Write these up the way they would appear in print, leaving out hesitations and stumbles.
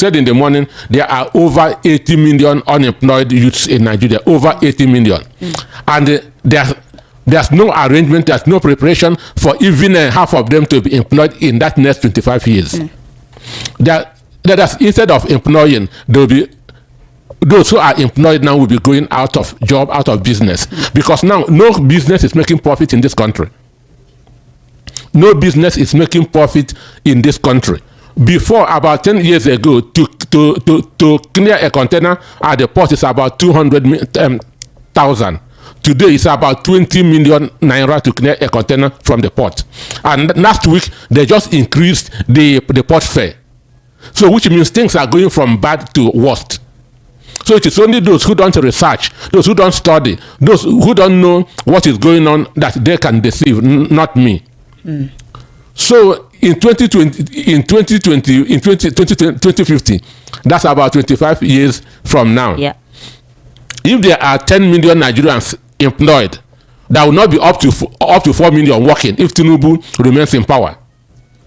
said in the morning there are over 80 million unemployed youths in Nigeria, over 80 million. And there's no arrangement, there's no preparation for even half of them to be employed in that next 25 years. That instead of employing, there will be those who are employed now will be going out of job, out of business, because now no business is making profit in this country. No business is making profit in this country. Before, about 10 years ago, to clear a container at the port is about 200,000. Today it's about 20 million naira to clear a container from the port. And last week they just increased the port fare. So which means things are going from bad to worst. So it is only those who don't research, those who don't study, those who don't know what is going on that they can deceive, not me. So in 2050, that's about 25 years from now. Yeah. If there are 10 million Nigerians employed, that will not be up to 4 million working if Tinubu remains in power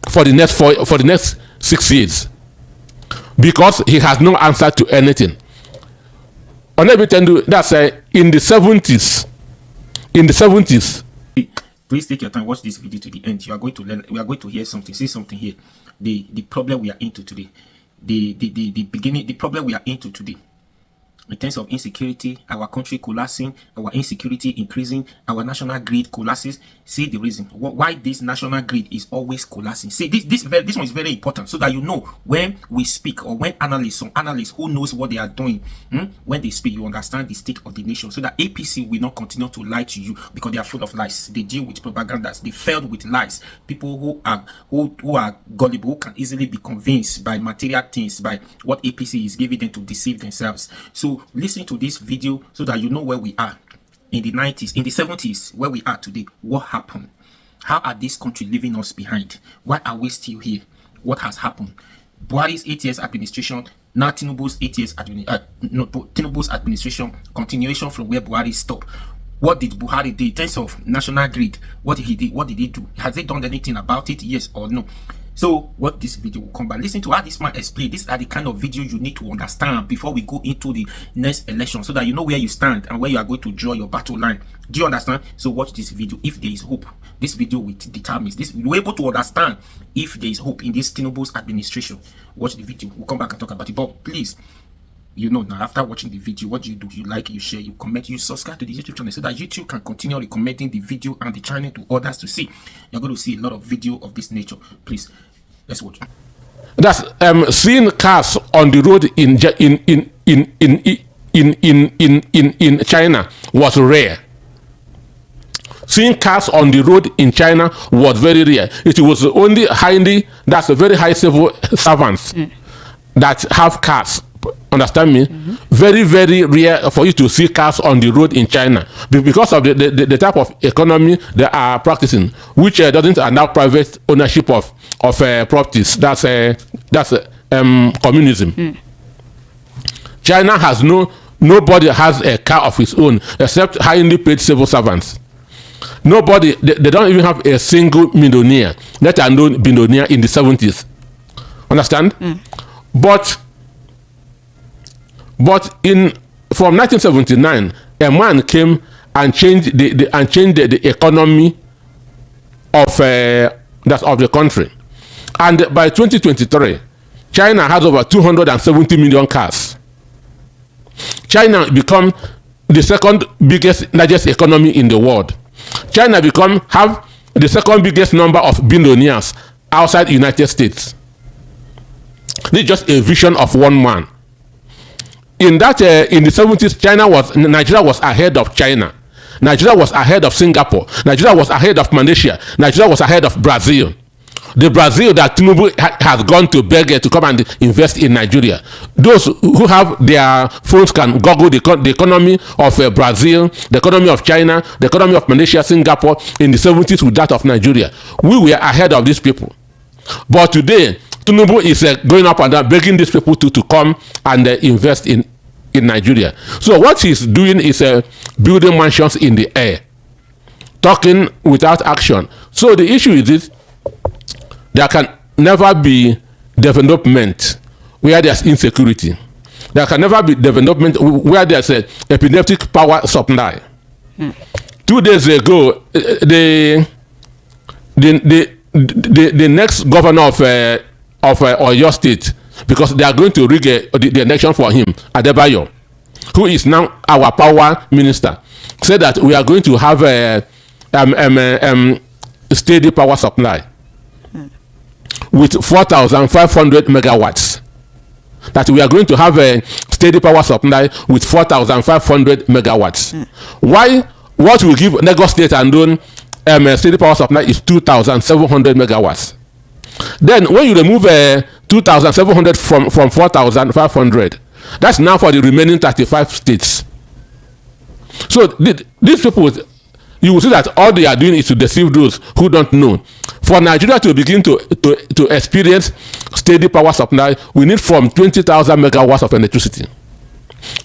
for the next 6 years, because he has no answer to anything. That's in the 70s. In the 70s. Please take your time, watch this video to the end. You are going to learn, we are going to hear something, see something here. The problem we are into today. The problem we are into today. In terms of insecurity, our country collapsing, our insecurity increasing, our national grid collapses. See the reason why this national grid is always collapsing. See, this one is very important, so that you know when we speak, or when some analysts who knows what they are doing, when they speak, you understand the state of the nation, so that APC will not continue to lie to you, because they are full of lies. They deal with propagandas. They failed with lies. People who are gullible, who can easily be convinced by material things, by what APC is giving them to deceive themselves. So listen to this video so that you know where we are in the 90s, in the 70s, where we are today. What happened? How are this country leaving us behind? Why are we still here? What has happened? Buhari's 8 years administration, now Tinubu's 8 years Tinubu's administration, continuation from where Buhari stopped. What did Buhari do in terms of national grid? What did he do? What did he do? Has he done anything about it? Yes or no? So what this video will come back. Listen to how this man explain. These are the kind of video you need to understand before we go into the next election, so that you know where you stand and where you are going to draw your battle line. Do you understand? So watch this video. If there is hope, this video will determine this. You're able to understand if there is hope in this Tinubu's administration. Watch the video. We'll come back and talk about it. But please, you know now, after watching the video, what do? You like, you share, you comment, you subscribe to the YouTube channel, so that YouTube can continue recommending the video and the channel to others to see. You're going to see a lot of video of this nature. Please, let's watch. That's seeing cars on the road in China was rare. Seeing cars on the road in China was very rare. It was only that's a very high civil servants that have cars. Understand me? Very, very rare for you to see cars on the road in China, because of the type of economy they are practicing, which doesn't allow private ownership of properties. That's communism. China has nobody has a car of his own except highly paid civil servants. Nobody, they don't even have a single millionaire, let alone billionaire in the 70s. Understand? But from 1979, a man came and changed the economy of the country, and by 2023, China has over 270 million cars. China become the second largest economy in the world. China have the second biggest number of billionaires outside the United States. This is just a vision of one man. In the 70s, Nigeria was ahead of China. Nigeria was ahead of Singapore. Nigeria was ahead of Malaysia. Nigeria was ahead of Brazil. The Brazil that Tinubu has gone to beg to come and invest in Nigeria. Those who have their phones can Google the economy of Brazil, the economy of China, the economy of Malaysia, Singapore in the 70s with that of Nigeria. We were ahead of these people. But today, Tinubu is going up and down, begging these people to come and invest in Nigeria. So what he's doing is building mansions in the air, talking without action. So the issue is this: there can never be development where there's insecurity. There can never be development where there's a epileptic power supply. 2 days ago, the next governor of Oyo State, because they are going to rig the election for him, Adebayo, who is now our power minister, said that we are going to have a steady power supply with 4,500 megawatts. That we are going to have a steady power supply with 4,500 megawatts. Why? What will give Lagos State and Don steady power supply is 2,700 megawatts. Then when you remove 2,700 from 4,500, that's now for the remaining 35 states. So these people, you will see that all they are doing is to deceive those who don't know. For Nigeria to begin to experience steady power supply, we need from 20,000 megawatts of electricity.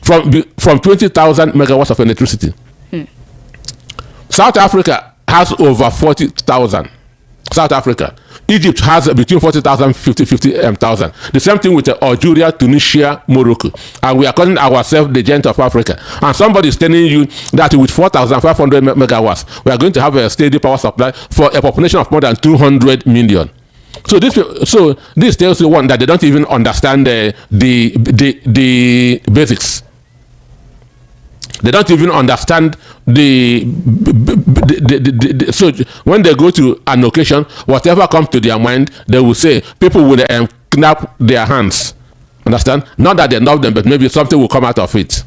From 20,000 megawatts of electricity. South Africa has over 40,000. South Africa. Egypt has between 40,000 and 50,000. The same thing with Algeria, Tunisia, Morocco. And we are calling ourselves the giant of Africa. And somebody is telling you that with 4,500 megawatts, we are going to have a steady power supply for a population of more than 200 million. So this tells you one that they don't even understand the basics. They don't even understand so when they go to an occasion, whatever comes to their mind, they will say people will clap their hands. Understand? Not that they love them, but maybe something will come out of it.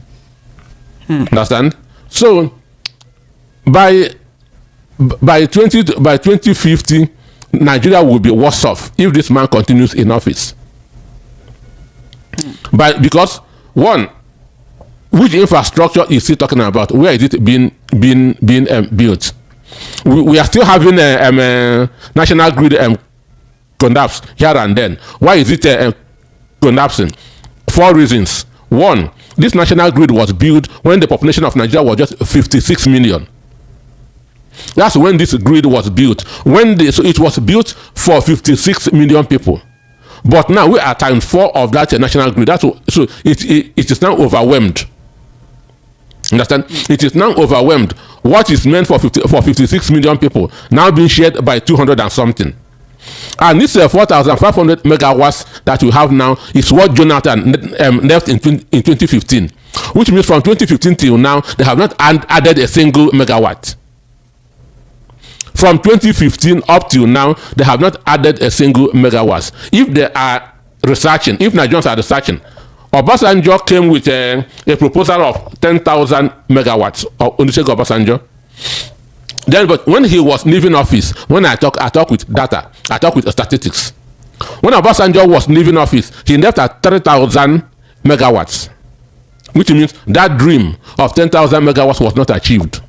Understand? So by 2050, Nigeria will be worse off if this man continues in office. Because one, which infrastructure is he talking about? Where is it being built? We are still having a national grid collapse here and then. Why is it collapsing? 4 reasons. One, this national grid was built when the population of Nigeria was just 56 million. That's when this grid was built. So it was built for 56 million people. But now we are times 4 of that national grid. So it is now overwhelmed. Understand? It is now overwhelmed. What is meant for 56 million people now being shared by 200 and something. And this 4,500 megawatts that we have now is what Jonathan left in 2015. Which means from 2015 till now, they have not added a single megawatt. From 2015 up till now, they have not added a single megawatt. If they are researching, if Nigerians are researching, Obasanjo came with a proposal of 10,000 megawatts of Olusegun Obasanjo. Then, but when he was leaving office, when I talk with data, I talk with statistics. When Obasanjo was leaving office, he left at 30,000 megawatts, which means that dream of 10,000 megawatts was not achieved.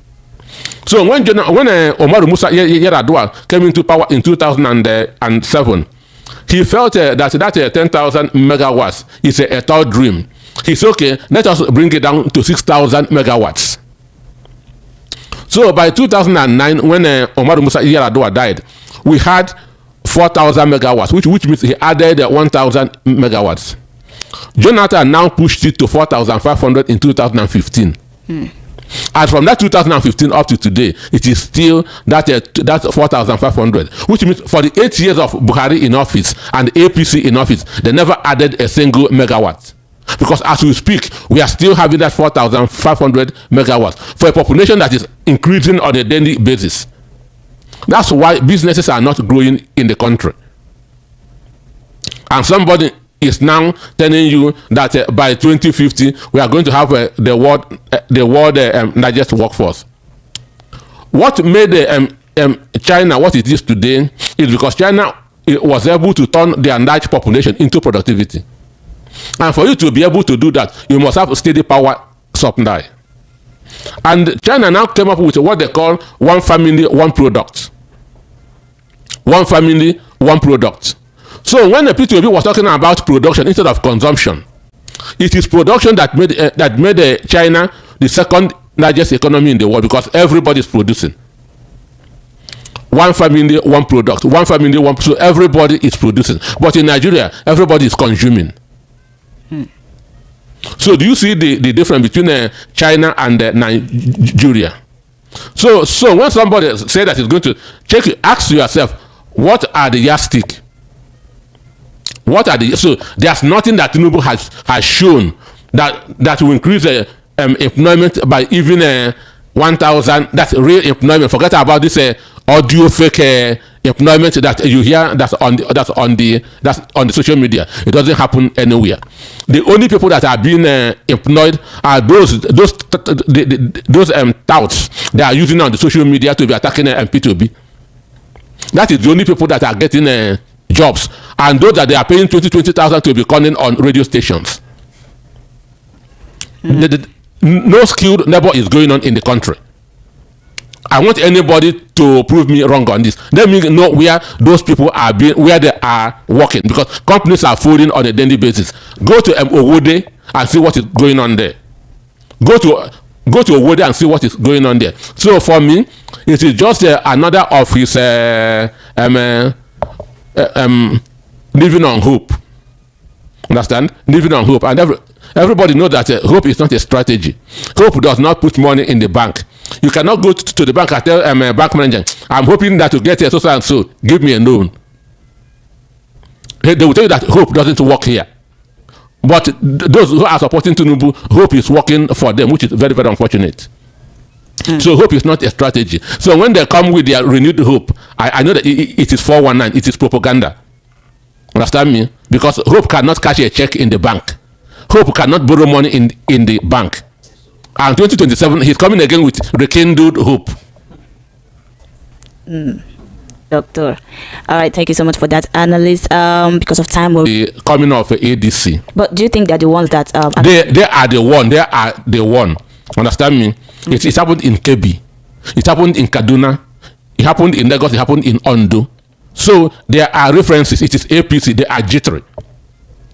So when Umaru Musa Yar'Adua came into power in 2007, he felt that 10,000 megawatts is a tall dream. He said, okay, let us bring it down to 6,000 megawatts. So by 2009, when Umaru Musa Yar'Adua died, we had 4,000 megawatts, which means he added 1,000 megawatts. Jonathan now pushed it to 4,500 in 2015. And from that 2015 up to today, it is still that 4,500, which means for the 8 years of Buhari in office and APC in office, they never added a single megawatt. Because as we speak, we are still having that 4,500 megawatts for a population that is increasing on a daily basis. That's why businesses are not growing in the country. And somebody is now telling you that by 2050 we are going to have the world largest workforce. What made China what it is today is because China was able to turn their large population into productivity. And for you to be able to do that, you must have a steady power supply. And China now came up with what they call one family, one product. One family, one product. So when the P2B was talking about production instead of consumption, it is production that made China the second largest economy in the world, because everybody is producing. One family, one product. One family, one. So everybody is producing. But in Nigeria, everybody is consuming. So do you see the difference between China and Nigeria? So when somebody say that it's going to check, ask yourself, what are the yardstick? What are the so there's nothing that Tinubu has shown that will increase employment by even 1,000. That's real employment. Forget about this audio fake employment that you hear that's on the social media. It doesn't happen anywhere. The only people that are being employed are those touts they are using on the social media to be attacking P2B. That is the only people that are getting jobs, and those that they are paying 20,000 to be calling on radio stations. No skilled labor is going on in the country. I want anybody to prove me wrong on this. Let me know where those people are where they are working, because companies are folding on a daily basis. Go to Owode and see what is going on there. Go to Owode and see what is going on there. So for me, it is just another of his living on hope. Understand? Living on hope. And everybody knows that hope is not a strategy. Hope does not put money in the bank. You cannot go to the bank and tell a bank manager, I'm hoping that to get a so and so, give me a loan. They will tell you that hope doesn't work here. But those who are supporting Tinubu, hope is working for them, which is very, very unfortunate. So hope is not a strategy. So when they come with their renewed hope, I know that it is 419, it is propaganda. Understand me? Because hope cannot cash a check in the bank. Hope cannot borrow money in the bank. And 2027, he's coming again with rekindled hope. Doctor. All right, thank you so much for that analysis. Because of time, the coming of ADC. But do you think they're the ones that they are the one? They are the one. Understand me? It happened in Kebbi. It happened in Kaduna. It happened in Lagos. It happened in Ondo. So there are references. It is APC. They are jittery.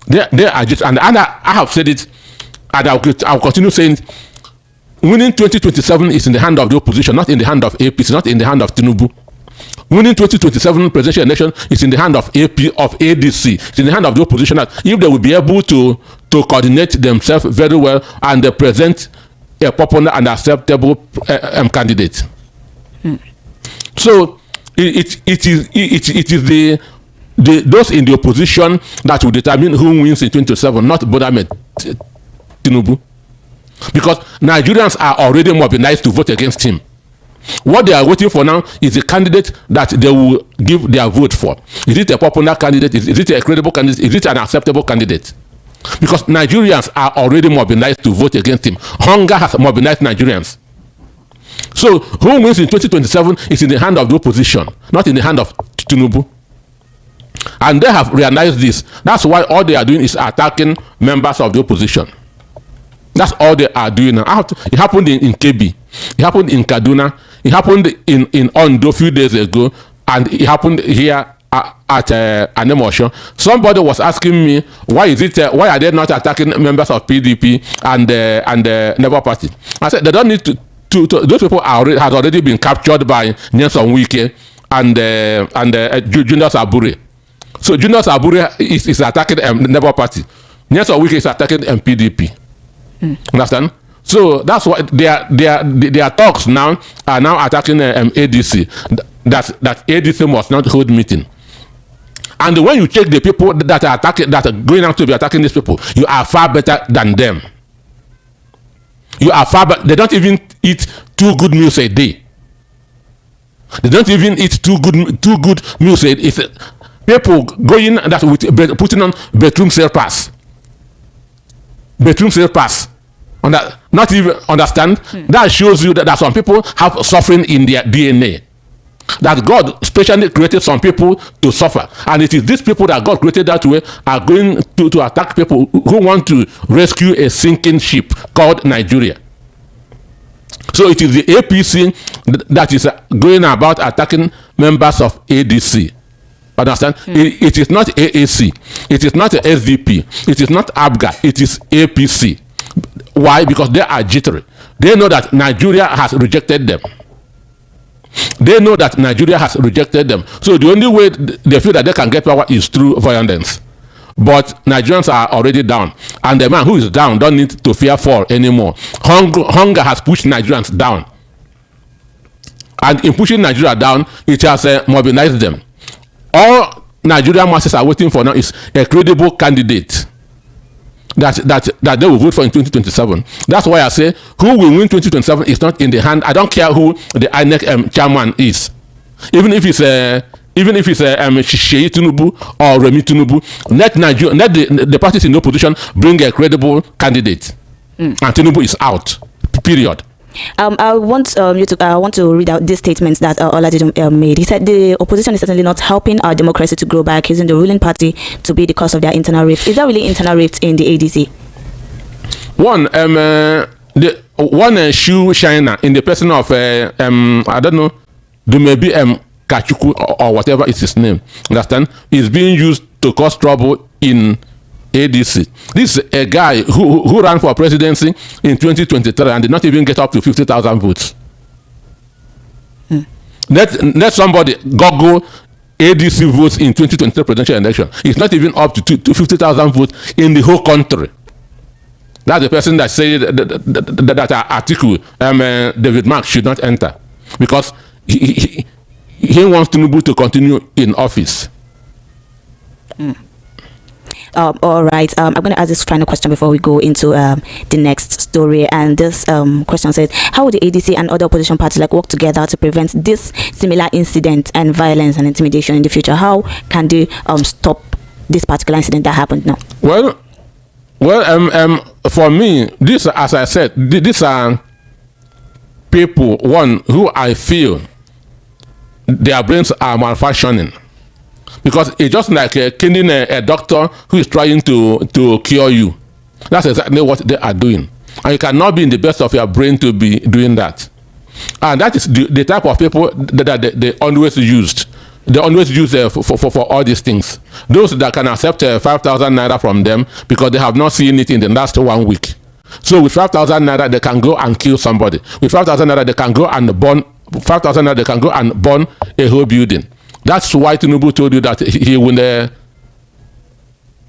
They are jittery. And I have said it, and I'll continue saying it. Winning 2027 is in the hand of the opposition, not in the hand of APC, not in the hand of Tinubu. Winning 2027 presidential election is in the hand of ADC. It's in the hand of the opposition. That if they will be able to coordinate themselves very well and they present a popular and acceptable candidate. So it is the those in the opposition that will determine who wins in 2027, not Bola Tinubu. Because Nigerians are already mobilized to vote against him. What they are waiting for now is a candidate that they will give their vote for. Is it a popular candidate? Is it a credible candidate? Is it an acceptable candidate? Because Nigerians are already mobilized to vote against him. Hunger has mobilized Nigerians. So who wins in 2027 is in the hand of the opposition, not in the hand of Tinubu. And they have realized this. That's why all they are doing is attacking members of the opposition. That's all they are doing now. It happened in Kebbi. It happened in Kaduna. It happened in Ondo a few days ago. And it happened here at Anemosho. Somebody was asking me, why are they not attacking members of PDP and the Labour Party? I said, they don't need to those people has already been captured by Nyesom Wike and Junior Saburi. So Junior Saburi is attacking the Labour Party. Nyesom Wike is attacking PDP. Understand? So that's why their talks now are now attacking ADC. That ADC must not hold meeting. And when you check the people that are attacking, that are going out to be attacking these people, you are far better than them. You are far better. They don't even eat 2 good meals a day. They don't even eat 2 good meals a day. People going that with putting on bedroom sale pass. Not even understand. That shows you that some people have suffering in their DNA. That God specially created some people to suffer, and it is these people that God created that way are going to attack people who want to rescue a sinking ship called Nigeria. So it is the APC that is going about attacking members of ADC. Understand? It is not AAC. It is not SDP. It is not ABGA. It is APC. Why? Because they are jittery. They know that Nigeria has rejected them. They know that Nigeria has rejected them. So the only way they feel that they can get power is through violence. But Nigerians are already down, and the man who is down don't need to fear fall anymore. Hunger has pushed Nigerians down, and in pushing Nigeria down, it has mobilized them. All Nigerian masses are waiting for now is a credible candidate that they will vote for in 2027. That's why I say who will win 2027 is not in the hand. I don't care who the INEC chairman is, even if it's Sheyi Tinubu or Remi Tinubu. Let the parties in opposition bring a credible candidate, and Tinubu is out. Period. I want to read out these statements that Olajide made. He said the opposition is certainly not helping our democracy to grow by accusing the ruling party to be the cause of their internal rift. Is there really internal rift in the ADC? One shoe shiner in the person of I don't know, Dumebi Kachuku or whatever is his name. Understand? Is being used to cause trouble in ADC. This is a guy who ran for presidency in 2023 and did not even get up to 50,000 votes. Let somebody Google ADC votes in 2023 presidential election. It's not even up to 50,000 votes in the whole country. That's the person that said that article David Mark should not enter because he wants Tinubu to continue in office. All right. I'm going to ask this final question before we go into the next story. And this question says, how would the ADC and other opposition parties work together to prevent this similar incident and violence and intimidation in the future? How can they stop this particular incident that happened now? Well, for me, this, as I said, these are people, one, who I feel their brains are malfunctioning. Because it's just like killing a doctor who is trying to cure you. That's exactly what they are doing. And you cannot be in the best of your brain to be doing that. And that is the type of people that they always used. They always use for all these things. Those that can accept 5,000 naira from them because they have not seen it in the last 1 week. So with 5,000 naira, they can go and kill somebody. With 5,000 naira, they can go and burn 5,000 naira, they can go and burn a whole building. That's why Tinubu told you that he will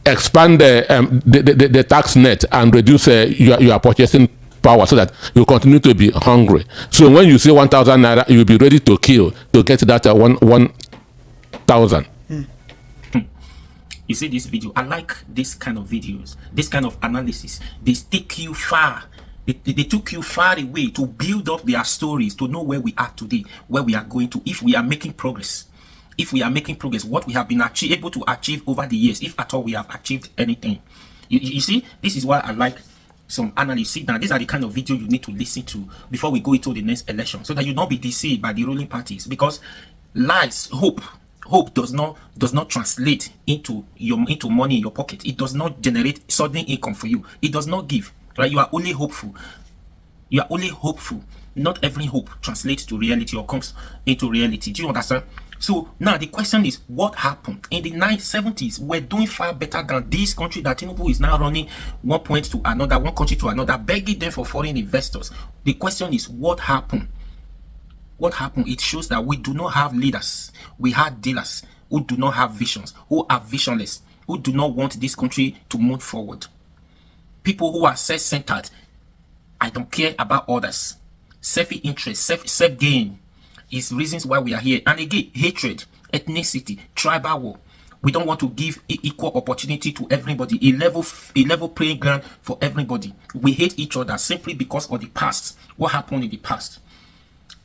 expand the tax net and reduce your purchasing power so that you continue to be hungry. So when you say 1,000 naira, you will be ready to kill to get that 1,000. You see this video? I like this kind of videos, this kind of analysis. They take you far. They took you far away to build up their stories, to know where we are today, where we are going to, if we are making progress. If we are making progress, what we have been able to achieve over the years, if at all we have achieved anything. You see, this is why I like some analysts. See, now these are the kind of video you need to listen to before we go into the next election, so that you don't be deceived by the ruling parties. Because lies, hope does not translate into money in your pocket. It does not generate sudden income for you. It does not give. Right? You are only hopeful. You are only hopeful. Not every hope translates to reality or comes into reality. Do you understand? So now the question is, what happened in the 1970s? We're doing far better than this country that Tinubu is now running one country to another, begging them for foreign investors. The question is, what happened? What happened? It shows that we do not have leaders. We have dealers who do not have visions, who are visionless, who do not want this country to move forward. People who are self-centered. I don't care about others. Self-interest, self-gain is reasons why we are here. And again, hatred, ethnicity, tribal war. We don't want to give equal opportunity to everybody, a level playing ground for everybody. We hate each other simply because of the past. What happened in the past?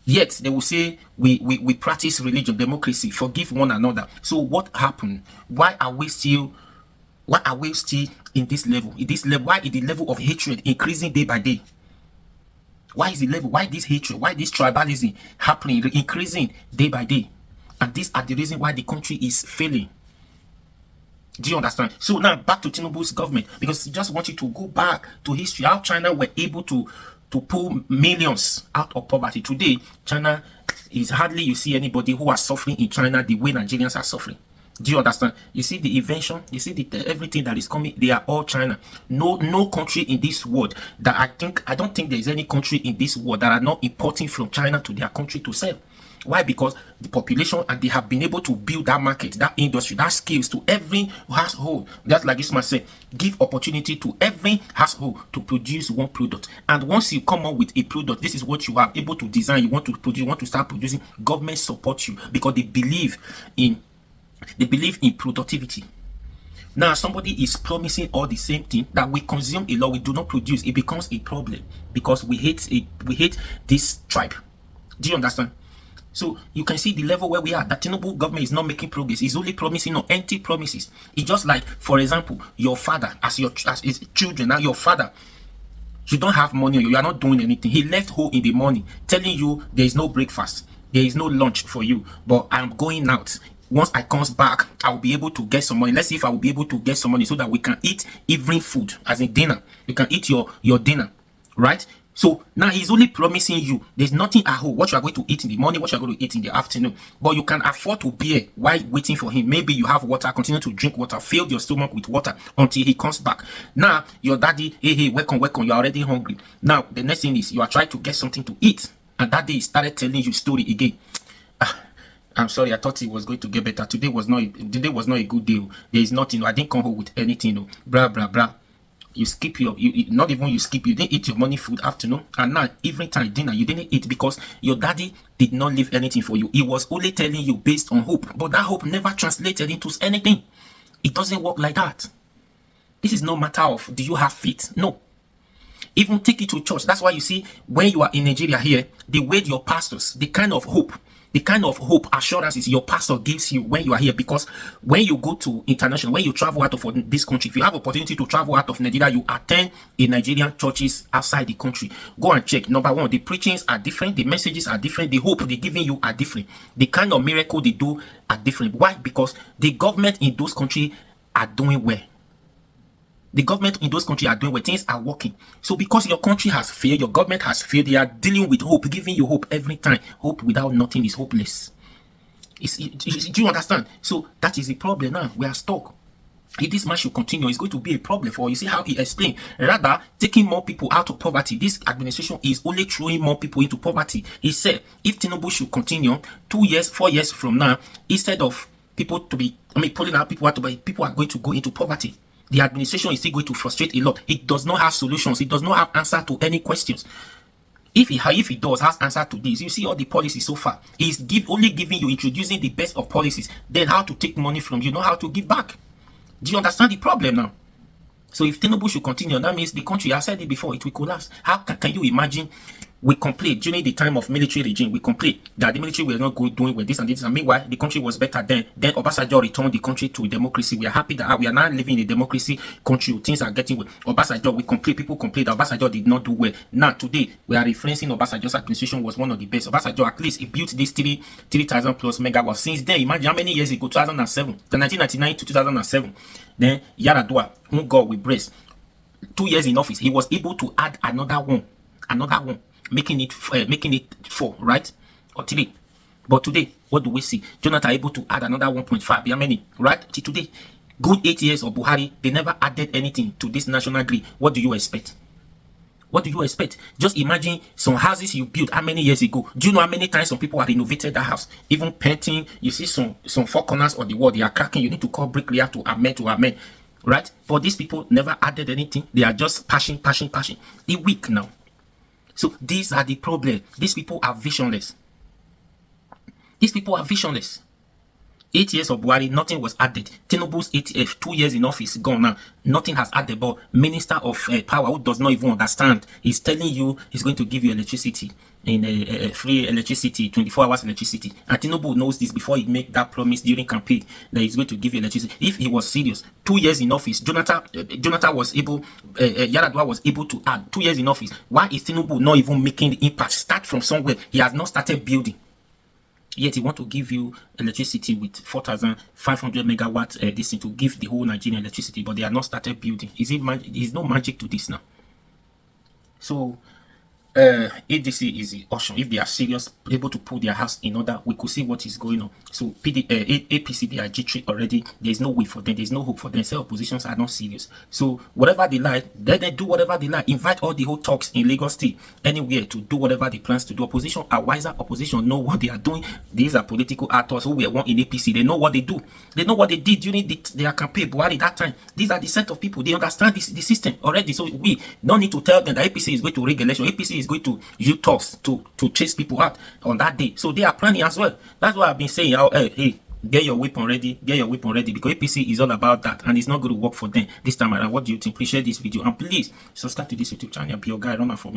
Yet they will say we practice religion, democracy, forgive one another. So what happened? Why are we still in this level? Why is the level of hatred increasing day by day? Why is the level? Why this hatred? Why this tribalism happening, increasing day by day? And these are the reason why the country is failing. Do you understand? So now back to Tinubu's government, because I just want you to go back to history, how China were able to pull millions out of poverty. Today, China is hardly you see anybody who are suffering in China the way Nigerians are suffering. Do you understand? You see the invention, you see everything that is coming, they are all China. No country in this world that I don't think there is any country in this world that are not importing from China to their country to sell. Why? Because the population, and they have been able to build that market, that industry, that skills to every household. That's like this man said, give opportunity to every household to produce one product. And once you come up with a product, this is what you are able to design, you want to produce, you want to start producing, government support you because they believe in productivity. Now somebody is promising all the same thing that we consume a lot, we do not produce. It becomes a problem because we hate this tribe. Do you understand? So you can see the level where we are. That Tinubu government is not making progress. It's only promising empty promises. It's just like, for example, your father, as his children. Now your father, you don't have money, you are not doing anything. He left home in the morning telling you there is no breakfast, there is no lunch for you, but I'm going out. Once I comes back, I will be able to get some money. Let's see if I will be able to get some money so that we can eat evening food, as in dinner. You can eat your dinner, right? So now he's only promising you there's nothing at home, what you are going to eat in the morning, what you are going to eat in the afternoon. But you can afford to bear while waiting for him. Maybe you have water, continue to drink water, fill your stomach with water until he comes back. Now your daddy, hey, welcome, you're already hungry. Now the next thing is you are trying to get something to eat, and that day he started telling you story again. I'm sorry, I thought it was going to get better. Today was not a good day. There is nothing. I didn't come home with anything. Blah blah blah. You skip you didn't eat your morning food afternoon, and now every time dinner you didn't eat because your daddy did not leave anything for you. He was only telling you based on hope, but that hope never translated into anything. It doesn't work like that. This is no matter of do you have faith? No. Even take it to church. That's why you see when you are in Nigeria here, the way your pastors, the kind of hope assurances your pastor gives you when you are here. Because when you go to international, when you travel out of this country, if you have opportunity to travel out of Nigeria, you attend in Nigerian churches outside the country. Go and check. Number one, the preachings are different, the messages are different, the hope they're giving you are different, the kind of miracle they do are different. Why? Because the government in those countries are doing well. The government in those countries are doing well. Things are working. So because your country has failed, your government has failed, they are dealing with hope, giving you hope every time. Hope without nothing is hopeless. Do you understand? So that is the problem now. We are stuck. If this man should continue, it's going to be a problem for you. See how he explained. Rather, taking more people out of poverty. This administration is only throwing more people into poverty. He said, if Tinubu should continue, 2 years, 4 years from now, instead of people to be, pulling out people people are going to go into poverty. The administration is still going to frustrate a lot. It does not have solutions. It does not have answer to any questions. If it does has answer to this, you see all the policies so far. He's only giving you, introducing the best of policies. Then how to take money from you, know how to give back. Do you understand the problem now? So if Tinubu should continue, that means the country, I said it before, it will collapse. How can you imagine? We complained during the time of military regime. We complained that the military were not doing with this and this. And meanwhile, the country was better then. Then Obasanjo returned the country to democracy. We are happy that we are now living in a democracy country. Things are getting well. Obasanjo, we complain. People complain that Obasanjo did not do well. Now today, we are referencing Obasanjo's administration was one of the best. Obasanjo, at least he built this 3,000 plus megawatts. Since then, imagine how many years ago, 2007, 1999 to 2007. Then Yaradua, whom God will bless, 2 years in office, he was able to add another one. Making it 4, right? Or 3. But today, what do we see? Jonathan able to add another 1.5. How many? Right? Till today, good 8 years of Buhari, they never added anything to this national grid. What do you expect? What do you expect? Just imagine some houses you built how many years ago. Do you know how many times some people have renovated that house? Even painting, you see some 4 corners of the wall, they are cracking. You need to call bricklayer to amend. Right? But these people never added anything. They are just passion. They're weak now. So these are the problem. These people are visionless. 8 years of Buhari, nothing was added. Tinubu's 2 years in office, gone now. Nothing has added. But Minister of Power, who does not even understand, he's telling you he's going to give you electricity, in free electricity, 24 hours electricity. And Tinubu knows this before he made that promise during campaign that he's going to give you electricity. If he was serious, 2 years in office, Jonathan was able, Yaradua was able to add 2 years in office. Why is Tinubu not even making the impact? Start from somewhere. He has not started building. Yet he want to give you electricity with 4,500 megawatts. This thing to give the whole Nigerian electricity, but they are not started building. Is no magic to this now. So ADC is the option. If they are serious, able to put their house in order, we could see what is going on. So APC, they are G3 already. There's no way for them. There's no hope for them. Self oppositions are not serious. So whatever they like, then they do whatever they like. Invite all the whole talks in Lagos State, anywhere, to do whatever they plans to do. Opposition are wiser. Opposition know what they are doing. These are political actors who were one in APC. They know what they do. They know what they did during their campaign. Buhari that time. These are the set of people. They understand the system already. So we don't need to tell them that APC is going to rig election. APC is going to use talks to chase people out on that day. So they are planning as well. That's why I've been saying, hey, get your weapon ready, because APC is all about that, and it's not going to work for them this time around. What do you think? Please share this video, and please subscribe to this YouTube channel. Be your guy, run out for me.